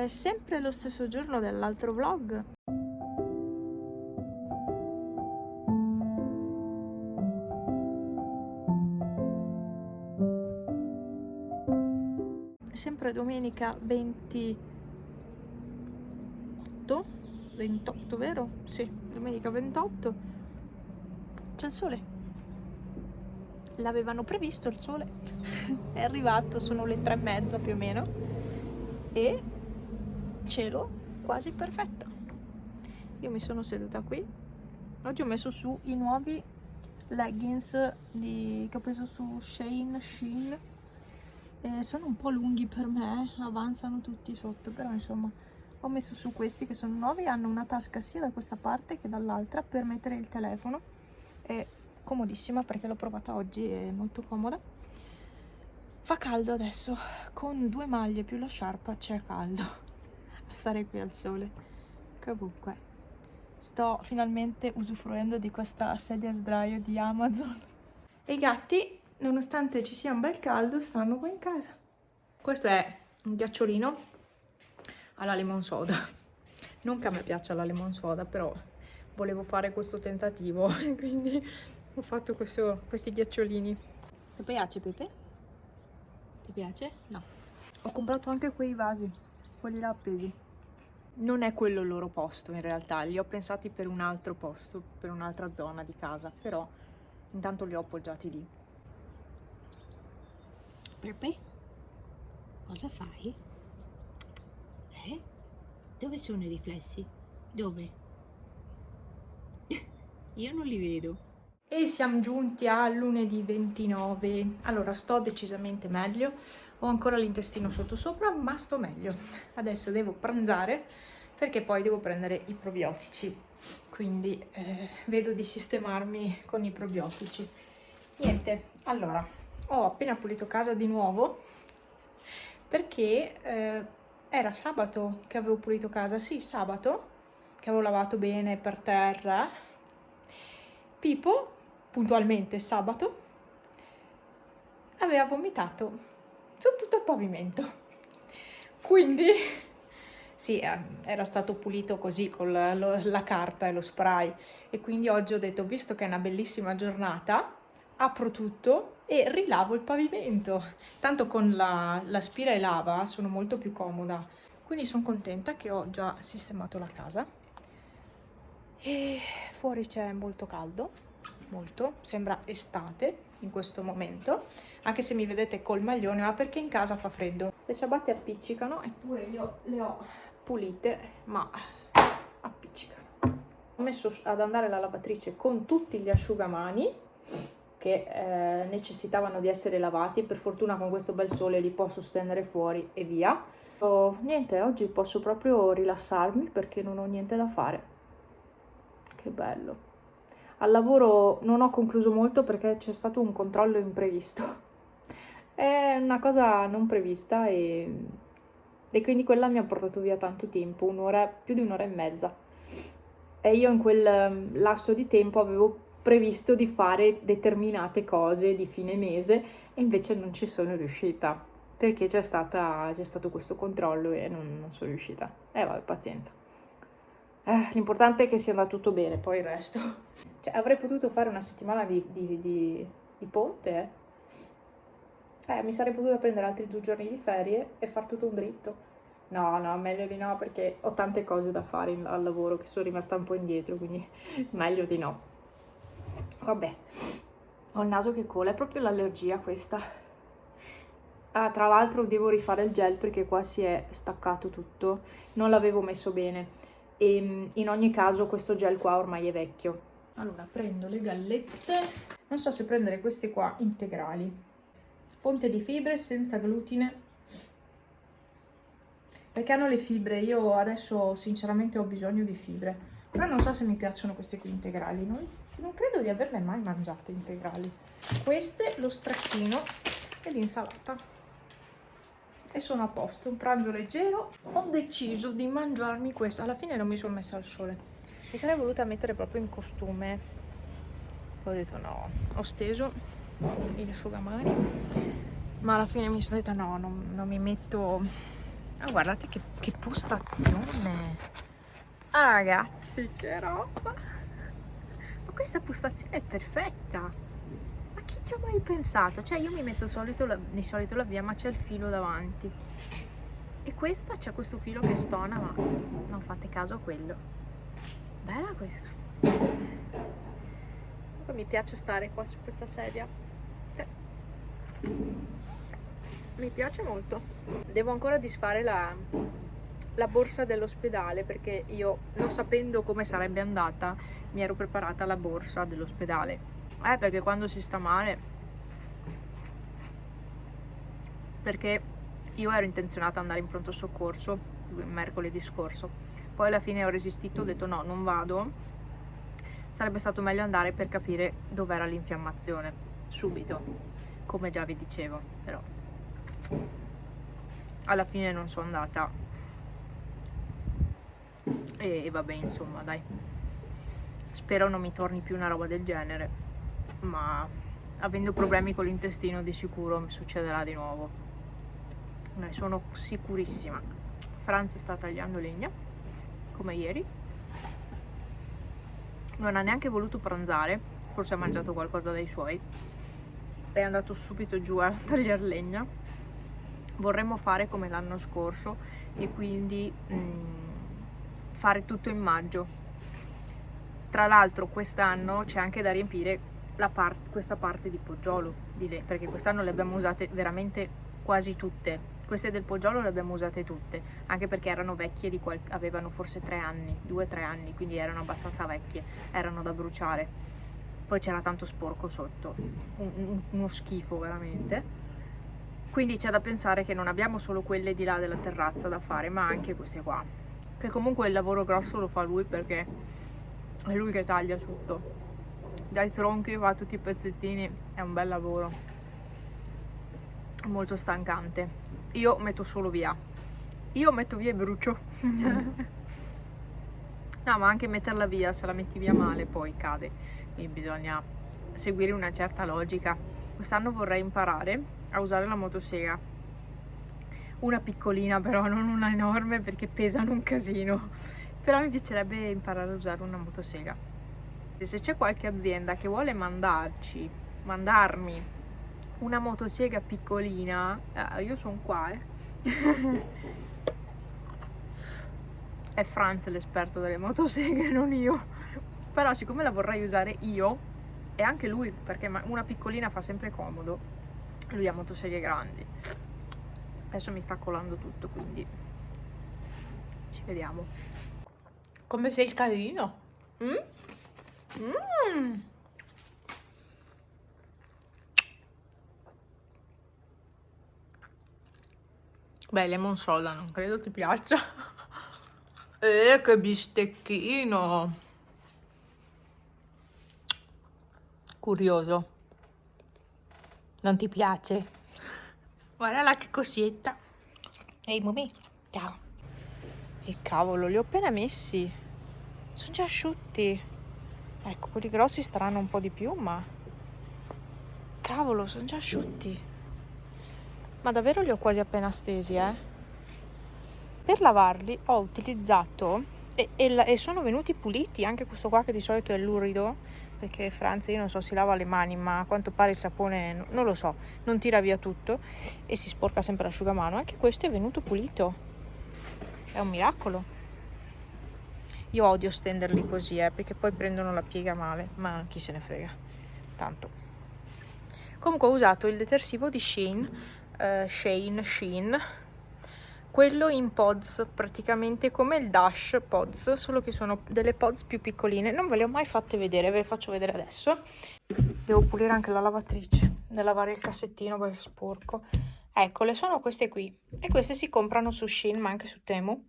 È sempre lo stesso giorno dell'altro vlog. Sempre domenica 28, vero? Sì, domenica 28. C'è il sole. L'avevano previsto il sole. È arrivato, sono le 3:30 più o meno. E cielo quasi perfetto. Io mi sono seduta qui. Oggi ho messo su i nuovi leggings che ho preso su Shein. Sono un po' lunghi per me, avanzano tutti sotto, però insomma ho messo su questi che sono nuovi, hanno una tasca sia da questa parte che dall'altra per mettere il telefono. È comodissima perché l'ho provata oggi, è molto comoda. Fa caldo adesso, con 2 maglie più la sciarpa c'è caldo a stare qui al sole. Comunque sto finalmente usufruendo di questa sedia a sdraio di Amazon. E i gatti, nonostante ci sia un bel caldo, stanno qua in casa. Questo è un ghiacciolino alla lemon soda. Non che a me piaccia la lemon soda, però volevo fare questo tentativo, quindi ho fatto questi ghiacciolini. Ti piace, Pepe? Ti piace? No. Ho comprato anche quei vasi, quelli là appesi. Non è quello il loro posto in realtà, li ho pensati per un altro posto, per un'altra zona di casa, però intanto li ho appoggiati lì. Pepe? Cosa fai? Dove sono i riflessi? Dove? Io non li vedo. E siamo giunti a lunedì 29. Allora, sto decisamente meglio. Ho ancora l'intestino sottosopra, ma sto meglio. Adesso devo pranzare perché poi devo prendere i probiotici. Quindi vedo di sistemarmi con i probiotici. Niente, allora, ho appena pulito casa di nuovo perché era sabato che avevo pulito casa. Sì, sabato, che avevo lavato bene per terra. Pippo, puntualmente sabato, aveva vomitato su tutto il pavimento. Quindi, sì, era stato pulito così con la carta e lo spray. E quindi oggi ho detto, visto che è una bellissima giornata, apro tutto e rilavo il pavimento. Tanto con l'aspira e lava sono molto più comoda. Quindi sono contenta che ho già sistemato la casa. E fuori c'è molto caldo, molto, sembra estate in questo momento, anche se mi vedete col maglione, ma perché in casa fa freddo. Le ciabatte appiccicano, eppure io le ho pulite, ma appiccicano. Ho messo ad andare la lavatrice con tutti gli asciugamani che necessitavano di essere lavati. Per fortuna con questo bel sole li posso stendere fuori e via. Niente, oggi posso proprio rilassarmi perché non ho niente da fare. Che bello. Al lavoro non ho concluso molto perché c'è stato un controllo imprevisto. È una cosa non prevista e quindi quella mi ha portato via tanto tempo, più di un'ora e mezza. E io in quel lasso di tempo avevo previsto di fare determinate cose di fine mese e invece non ci sono riuscita perché c'è stato questo controllo e non sono riuscita. Vabbè, pazienza. L'importante è che sia andato tutto bene, poi il resto. Cioè, avrei potuto fare una settimana di ponte, mi sarei potuta prendere altri 2 giorni di ferie e far tutto un dritto. No, meglio di no perché ho tante cose da fare al lavoro che sono rimasta un po' indietro, quindi meglio di no. Vabbè, ho il naso che cola, è proprio l'allergia questa. Tra l'altro devo rifare il gel perché qua si è staccato tutto, non l'avevo messo bene. E in ogni caso questo gel qua ormai è vecchio. Allora prendo le gallette, non so se prendere queste qua integrali, fonte di fibre senza glutine, perché hanno le fibre. Io adesso sinceramente ho bisogno di fibre, però non so se mi piacciono queste qui integrali, non credo di averle mai mangiate integrali. Queste, lo stracchino e l'insalata e sono a posto, un pranzo leggero. Ho deciso di mangiarmi questo, alla fine non mi sono messa al sole, mi sarei voluta mettere proprio in costume, ho detto no, ho steso gli asciugamani, ma alla fine mi sono detta no, non mi metto Ah, guardate che postazione. Ah, ragazzi, che roba. Ma questa postazione è perfetta. Ma chi ci ha mai pensato? Cioè, io mi metto di solito la via, ma c'è il filo davanti. E questa c'è questo filo che stona, ma non fate caso a quello. Bella questa. Poi mi piace stare qua su questa sedia. Mi piace molto. Devo ancora disfare la borsa dell'ospedale, perché io, non sapendo come sarebbe andata, mi ero preparata la borsa dell'ospedale. Perché quando si sta male, perché io ero intenzionata ad andare in pronto soccorso mercoledì scorso, poi alla fine ho resistito, ho detto no, non vado, sarebbe stato meglio andare per capire dov'era l'infiammazione subito, come già vi dicevo, però alla fine non sono andata e vabbè, insomma, dai, spero non mi torni più una roba del genere, ma avendo problemi con l'intestino di sicuro mi succederà di nuovo, ne sono sicurissima. Franz sta tagliando legna come ieri, non ha neanche voluto pranzare, forse ha mangiato qualcosa dai suoi, è andato subito giù a tagliare legna. Vorremmo fare come l'anno scorso e quindi fare tutto in maggio. Tra l'altro quest'anno c'è anche da riempire questa parte di poggiolo, perché quest'anno le abbiamo usate veramente quasi tutte. Queste del poggiolo le abbiamo usate tutte, anche perché erano vecchie, avevano forse 3 anni, 2-3 anni, quindi erano abbastanza vecchie, erano da bruciare. Poi c'era tanto sporco sotto, uno schifo veramente. Quindi c'è da pensare che non abbiamo solo quelle di là della terrazza da fare, ma anche queste qua. Che comunque il lavoro grosso lo fa lui, perché è lui che taglia tutto. Dai tronchi va a tutti i pezzettini, è un bel lavoro. È molto stancante. Io metto solo via. Io metto via e brucio. No, ma anche metterla via, se la metti via male poi cade. Quindi bisogna seguire una certa logica. Quest'anno vorrei imparare a usare la motosega. Una piccolina però, non una enorme, perché pesano un casino. Però mi piacerebbe imparare a usare una motosega. Se c'è qualche azienda che vuole mandarmi una motosega piccolina, io sono qua, È Franz l'esperto delle motoseghe, non io. Però siccome la vorrei usare io, e anche lui, perché una piccolina fa sempre comodo, lui ha motoseghe grandi. Adesso mi sta colando tutto, quindi ci vediamo. Come sei carino? Beh, lemon soda non credo ti piaccia. Che bistecchino! Curioso. Non ti piace? Guarda che cosetta. Ehi, momì, ciao. E cavolo, li ho appena messi. Sono già asciutti. Ecco, quelli grossi staranno un po' di più, ma... Cavolo, sono già asciutti. Ma davvero li ho quasi appena stesi, Per lavarli ho utilizzato... E sono venuti puliti, anche questo qua che di solito è lurido, perché Franz, io non so, si lava le mani, ma a quanto pare il sapone, non lo so, non tira via tutto e si sporca sempre l'asciugamano. Anche questo è venuto pulito. È un miracolo. Io odio stenderli così, perché poi prendono la piega male, ma chi se ne frega. Tanto. Comunque ho usato il detersivo di Shein, quello in pods, praticamente come il Dash Pods, solo che sono delle pods più piccoline. Non ve le ho mai fatte vedere, ve le faccio vedere adesso. Devo pulire anche la lavatrice, devo lavare il cassettino perché è sporco. Eccole, sono queste qui, e queste si comprano su Shein, ma anche su Temu.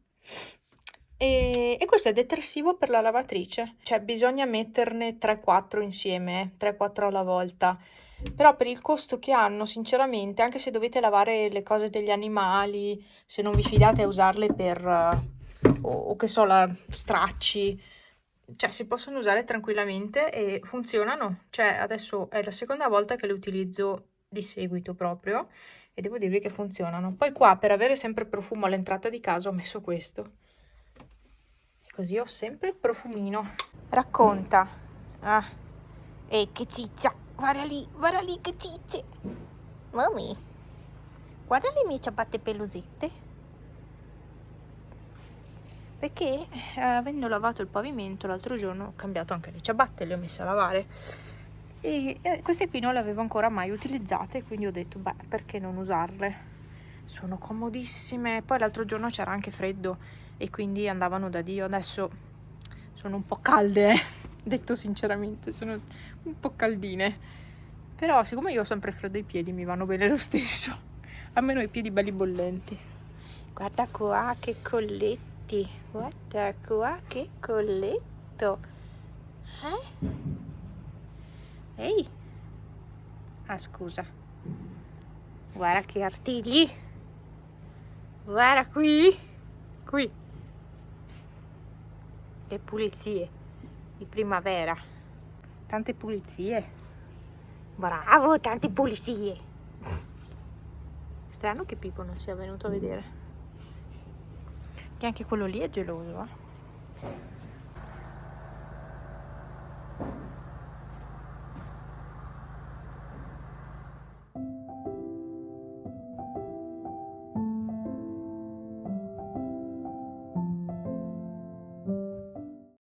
E questo è detersivo per la lavatrice, cioè bisogna metterne 3-4 insieme, 3-4 alla volta. Però per il costo che hanno, sinceramente, anche se dovete lavare le cose degli animali, se non vi fidate a usarle per, o che so, stracci, cioè si possono usare tranquillamente e funzionano. Cioè adesso è la seconda volta che le utilizzo di seguito proprio, e devo dirvi che funzionano. Poi qua, per avere sempre profumo all'entrata di casa, ho messo questo, e così ho sempre il profumino. Racconta. Ah, che ciccia, guarda lì che cicce. Mami, guarda le mie ciabatte pelosette. Perché avendo lavato il pavimento l'altro giorno ho cambiato anche le ciabatte, le ho messe a lavare, e queste qui non le avevo ancora mai utilizzate, quindi ho detto beh, perché non usarle, sono comodissime. Poi l'altro giorno c'era anche freddo e quindi andavano da Dio. Adesso sono un po' calde, detto sinceramente, sono un po' caldine, però siccome io ho sempre freddo ai piedi mi vanno bene lo stesso, almeno i piedi belli bollenti. Guarda qua che colletti, guarda qua che colletto, ehi, ah scusa, guarda che artigli, guarda qui, che pulizie di primavera, tante pulizie, bravo, tante pulizie. Strano che Pippo non sia venuto a vedere, che anche quello lì è geloso,